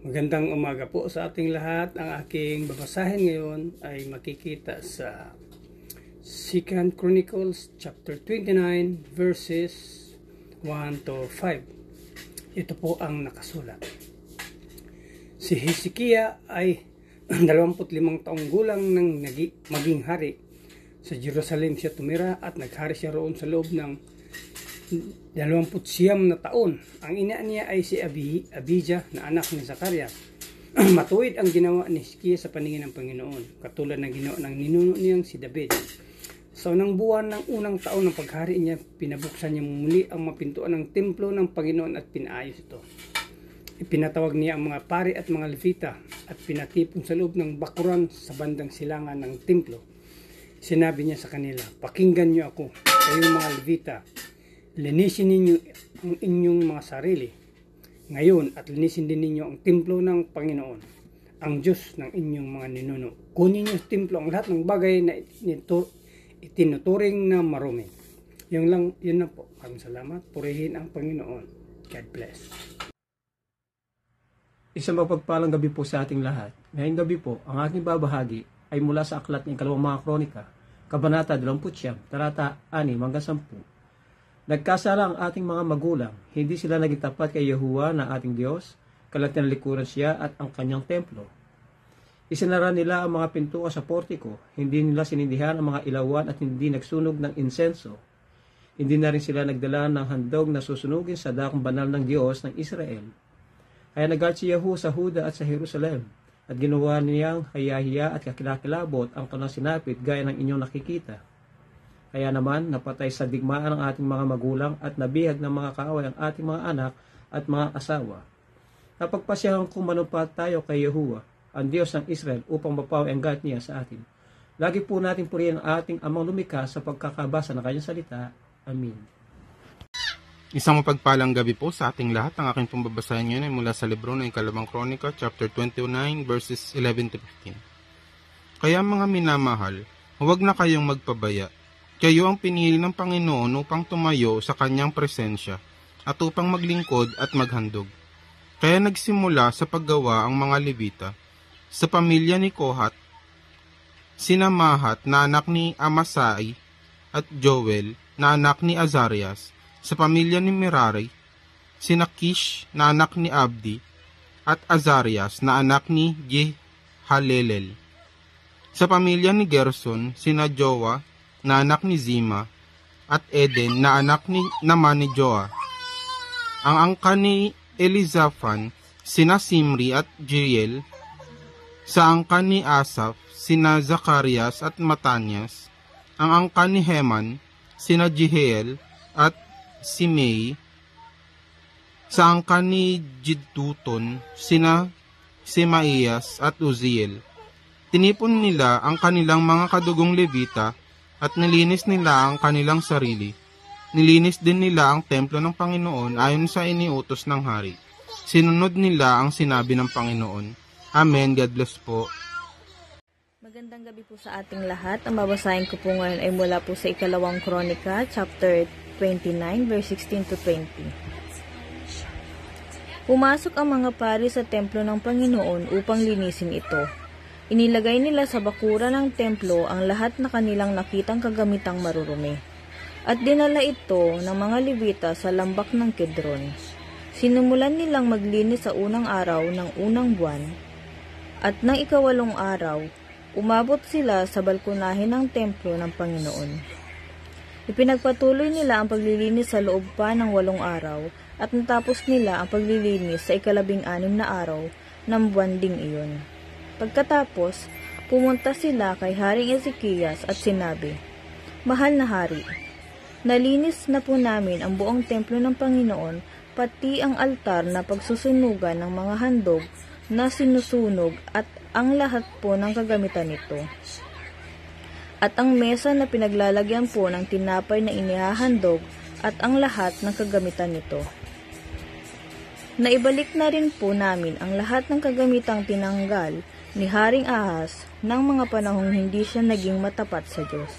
Magandang umaga po sa ating lahat. Ang aking babasahin ngayon ay makikita sa 2 Chronicles chapter 29 verses 1 to 5. Ito po ang nakasulat. Si Hezekiah ay 25 taong gulang nang maging hari. Sa Jerusalem siya tumira at naghari siya roon sa loob ng 29 na taon. Ang ina niya ay si Abijah na anak ni Zacarias. Matuwid ang ginawa ni Hezekiah sa paningin ng Panginoon, katulad ng ginawa ng ninuno niyang si David. Sa unang buwan ng unang taon ng paghari niya, pinabuksan niya muli ang mapintuan ng templo ng Panginoon at pinaayos ito. Ipinatawag niya ang mga pari at mga levita at pinatipon sa loob ng bakuran sa bandang silangan ng templo. Sinabi niya sa kanila, "Pakinggan niyo ako, kayong mga levita. Linisin ninyo ang inyong mga sarili ngayon at linisin din ninyo ang templo ng Panginoon, ang Diyos ng inyong mga ninuno. Kunin niyo sa templo ang lahat ng bagay na itinuturing na marumi." Yun lang po. Maraming salamat. Purihin ang Panginoon. God bless. Isang mapagpalang gabi po sa ating lahat. Ngayong gabi po, ang aking babahagi ay mula sa aklat ng Ikalawang Mga Kronika, Kabanata 20, talata 6 hanggang 10. Nagkasala ang ating mga magulang, hindi sila naging tapat kay Yahuwah na ating Diyos, kalat tinalikuran siya at ang kanyang templo. Isinara nila ang mga pintuan sa portiko, hindi nila sinindihan ang mga ilawan at hindi nagsunog ng insenso. Hindi na rin sila nagdala ng handog na susunugin sa dakong banal ng Diyos ng Israel. Kaya nagalit si Yahuwah sa Huda at sa Jerusalem, at ginawa niyang hayahiya at kakilakilabot ang kanilang sinapit gaya ng inyong nakikita. Kaya naman, napatay sa digmaan ang ating mga magulang at nabihag ng mga kaaway ang ating mga anak at mga asawa. Napagpasyahan kung manumpa tayo kay Yahuwah, ang Diyos ng Israel, upang mapawi ang galit niya sa atin. Lagi po natin purihin ang ating amang lumikha sa pagkakabasa ng kanyang salita. Amin. Isang mapagpalang gabi po sa ating lahat. Ang aking pambabasahin ngayon ay mula sa libro ng Ikalawang Kronika, chapter 29, verses 11 to 15. Kaya mga minamahal, huwag na kayong magpabaya. Kayo ang pinili ng Panginoon upang tumayo sa kanyang presensya at upang maglingkod at maghandog. Kaya nagsimula sa paggawa ang mga Levita. Sa pamilya ni Kohat, sina Mahat na anak ni Amasai at Joel na anak ni Azarias. Sa pamilya ni Merari, sina Kish na anak ni Abdi at Azarias na anak ni Jehalelel. Sa pamilya ni Gerson, sina Joa na anak ni Zima, at Eden na anak naman ni Joa. Ang angka ni Elizaphan, sina Simri at Jeriel. Sa angka ni Asaph, sina Zacarias at Matanias. Ang angka ni Heman, sina Jehiel at Simei. Sa angka ni Jeduthun, sina Semaías at Uziel. Tinipon nila ang kanilang mga kadugong Levita at nilinis nila ang kanilang sarili. Nilinis din nila ang templo ng Panginoon ayon sa iniutos ng hari. Sinunod nila ang sinabi ng Panginoon. Amen. God bless po. Magandang gabi po sa ating lahat. Ang babasahin ko po ngayon ay mula po sa Ikalawang Kronika, chapter 29, verse 16 to 20. Pumasok ang mga pari sa templo ng Panginoon upang linisin ito. Inilagay nila sa bakuran ng templo ang lahat na kanilang nakitang kagamitang marurumi. At dinala ito ng mga Levita sa lambak ng Kedron. Sinimulan nilang maglinis sa unang araw ng unang buwan. At ng ikawalong araw, umabot sila sa balkonahin ng templo ng Panginoon. Ipinagpatuloy nila ang paglilinis sa loob pa ng 8 araw at natapos nila ang paglilinis sa 16 na araw ng buwan ding iyon. Pagkatapos, pumunta sila kay Haring Ezekias at sinabi, "Mahal na hari, nalinis na po namin ang buong templo ng Panginoon, pati ang altar na pagsusunugan ng mga handog na sinusunog at ang lahat po ng kagamitan nito. At ang mesa na pinaglalagyan po ng tinapay na inihahandog at ang lahat ng kagamitan nito. Naibalik na rin po namin ang lahat ng kagamitang tinanggal ni Haring Ahas ng mga panahong hindi siya naging matapat sa Diyos.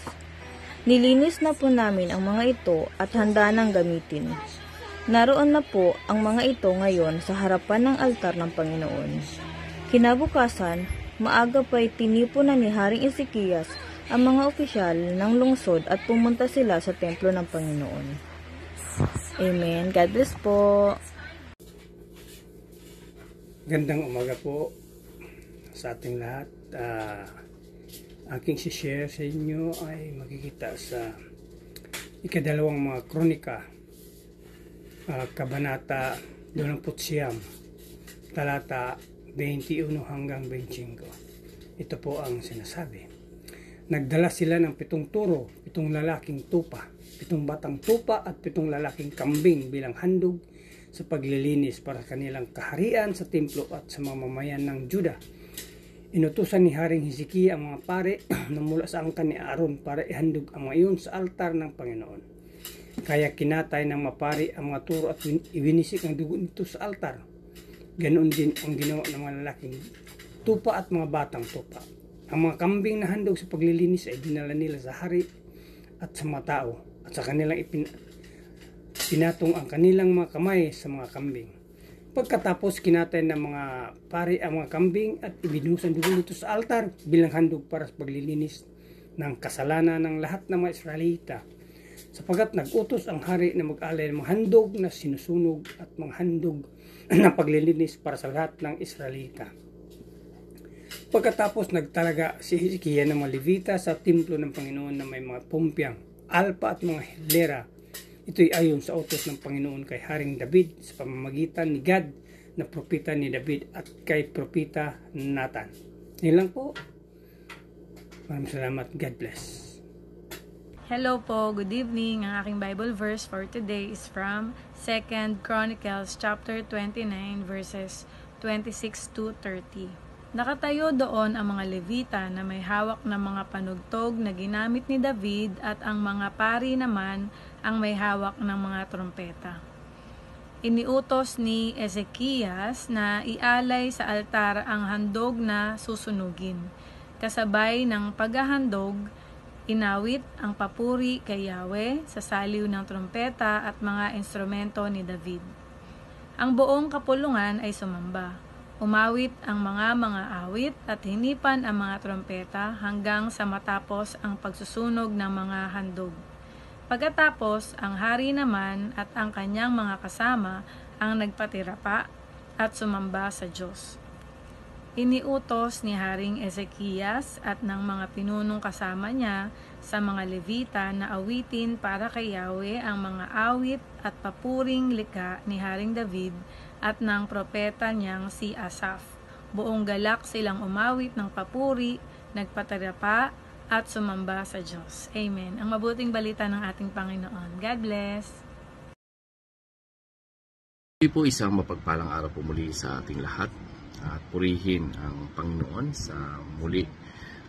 Nilinis na po namin ang mga ito at handa ng gamitin. Naroon na po ang mga ito ngayon sa harapan ng altar ng Panginoon. Kinabukasan, maaga pa'y tinipunan ni Haring Ezekias ang mga opisyal ng lungsod at pumunta sila sa templo ng Panginoon. Amen. God bless po. Gandang umaga po sa ating lahat. Aking share sa inyo ay makikita sa ikadalawang mga kronika, kabanata 29, talata 21 hanggang 25. Ito po ang sinasabi. Nagdala sila ng 7 turo, 7 lalaking tupa, 7 batang tupa at 7 lalaking kambing bilang handog sa paglilinis para kanilang kaharian sa templo at sa mamamayan ng Juda. Inutusan ni Haring Hezekiah ang mga pare na mula sa angkan ni Aaron para ihandog ang mga iyon sa altar ng Panginoon. Kaya kinatay ng mapari ang mga turo at iwinisik ang dugo nito sa altar. Ganoon din ang ginawa ng mga lalaking tupa at mga batang tupa. Ang mga kambing na handog sa paglilinis ay dinala nila sa hari at sa mga tao at sa kanilang pinatong ang kanilang mga kamay sa mga kambing. Pagkatapos kinatay ng mga pari ang mga kambing at ibinuhusan dugo nito sa altar bilang handog para sa paglilinis ng kasalanan ng lahat ng mga Israelita. Sapagat nag-utos ang hari na mag-alay ng mga handog na sinusunog at mga handog na paglilinis para sa lahat ng Israelita. Pagkatapos nagtalaga si Hezekiah ng mga Levita sa templo ng Panginoon na may mga pumpyang, alpa at mga hilera. Ito'y ayon sa utos ng Panginoon kay Haring David sa pamamagitan ni Gad na propeta ni David at kay propeta Nathan. Yan lang po. Maraming salamat. God bless. Hello po, good evening. Ang aking Bible verse for today is from 2 Chronicles chapter 29 verses 26 to 30. Nakatayo doon ang mga Levita na may hawak na mga panugtog na ginamit ni David at ang mga pari naman ang may hawak ng mga trompeta. Iniutos ni Ezekias na ialay sa altar ang handog na susunugin. Kasabay ng paghahandog, inawit ang papuri kay Yahweh sa saliw ng trompeta at mga instrumento ni David. Ang buong kapulungan ay sumamba. Umawit ang mga awit at hinipan ang mga trompeta hanggang sa matapos ang pagsusunog ng mga handog. Pagkatapos, ang hari naman at ang kanyang mga kasama ang nagpatirapa at sumamba sa Diyos. Iniutos ni Haring Ezekias at ng mga pinunong kasama niya sa mga Levita na awitin para kay Yahweh ang mga awit at papuring likha ni Haring David at ng propeta niyang si Asaph. Buong galak silang umawit ng papuri, nagpatirapa at sumamba sa Diyos. Amen. Ang mabuting balita ng ating Panginoon. God bless. Ito po isang mapagpalang araw po muli sa ating lahat at purihin ang Panginoon sa muli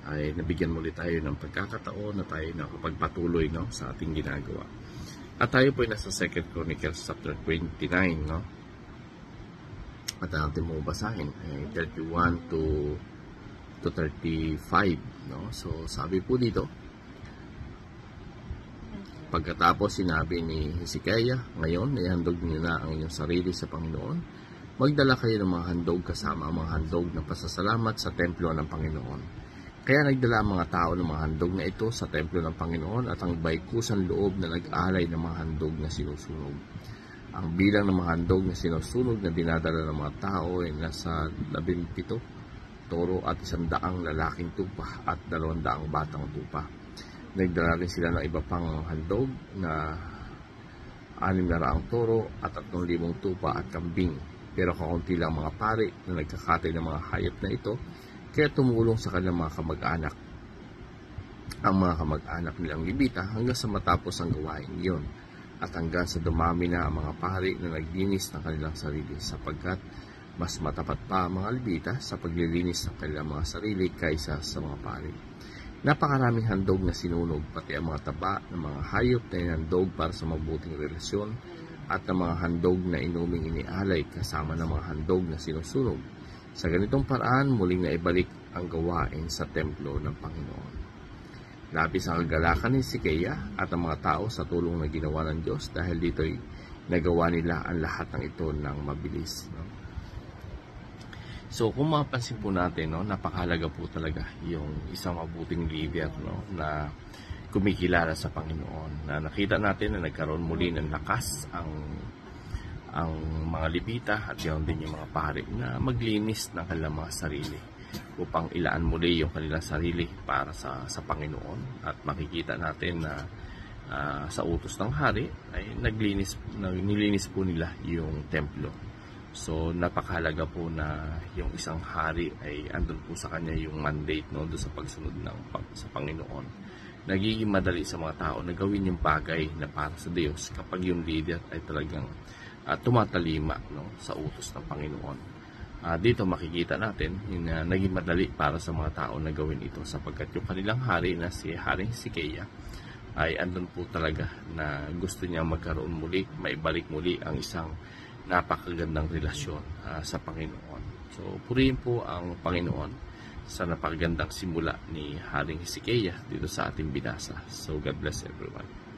ay nabigyan muli tayo ng pagkakataon na tayo nakapagpatuloy sa ating ginagawa. At tayo po ay nasa 2 Chronicles chapter 29 at natin mo basahin ay 31 to 35 So sabi po dito, pagkatapos sinabi ni Hezekiah, ngayon ihandog niyo na ang inyong sarili sa Panginoon. Magdala kayo ng mga handog kasama ang mga handog ng pasasalamat sa templo ng Panginoon. Kaya nagdala ang mga tao ng mga handog na ito sa templo ng Panginoon at ang baikusan loob na nag-alay ng mga handog na sinusunog. Ang bilang ng mga handog na sinusunog na dinadala ng mga tao ay nasa 17 toro at 100 lalaking tupa at 200 batang tupa. Nagdala rin sila ng iba pang handog na 600 toro at 3,000 tupa at kambing. Pero kaunti lang mga pari na nagkakatay ng mga hayop na ito, kaya tumulong sa kanilang mga kamag-anak. Ang mga kamag-anak nilang Levita hanggang sa matapos ang gawain iyon at hanggang sa dumami na ang mga pari na naglinis ng kanilang sarili sapagkat mas matapat pa ang mga Levita sa paglilinis ng kanilang mga sarili kaysa sa mga pari. Napakaraming handog na sinunog, pati ang mga taba ng mga hayop na inandog para sa mabuting relasyon at ng mga handog na inuming inialay kasama ng mga handog na sinusunog. Sa ganitong paraan, muling naibalik ang gawain sa templo ng Panginoon. Labis ang kagalakan ni Hezekiah at ang mga tao sa tulong na ginawa ng Diyos dahil dito'y nagawa nila ang lahat ng ito ng mabilis. No? So kung mapansin po natin, no, napakahalaga po talaga yung isang mabuting leader, no, na kumikilala sa Panginoon. Na nakita natin na nagkaroon muli ng lakas ang mga Levita at yun din yung mga pari na maglinis ng kanilang mga sarili upang ilaan muli yung kanilang sarili para sa Panginoon. At makikita natin na sa utos ng hari ay nilinis po nila yung templo. So napakahalaga po na yung isang hari ay andun po sa kanya yung mandate, no, doon sa pagsunod sa Panginoon. Nagiging madali sa mga tao na gawin yung bagay na para sa Diyos kapag yung leader ay talagang tumatalima, no, sa utos ng Panginoon. Dito makikita natin na naging madali para sa mga tao na gawin ito sapagkat yung kanilang hari na si Haring Hezekiah ay andun po talaga na gusto niya magkaroon muli, maibalik muli ang isang napakagandang relasyon sa Panginoon. So, purihin po ang Panginoon sa napakagandang simula ni Haring Hezekiah dito sa ating binasa. So, God bless everyone.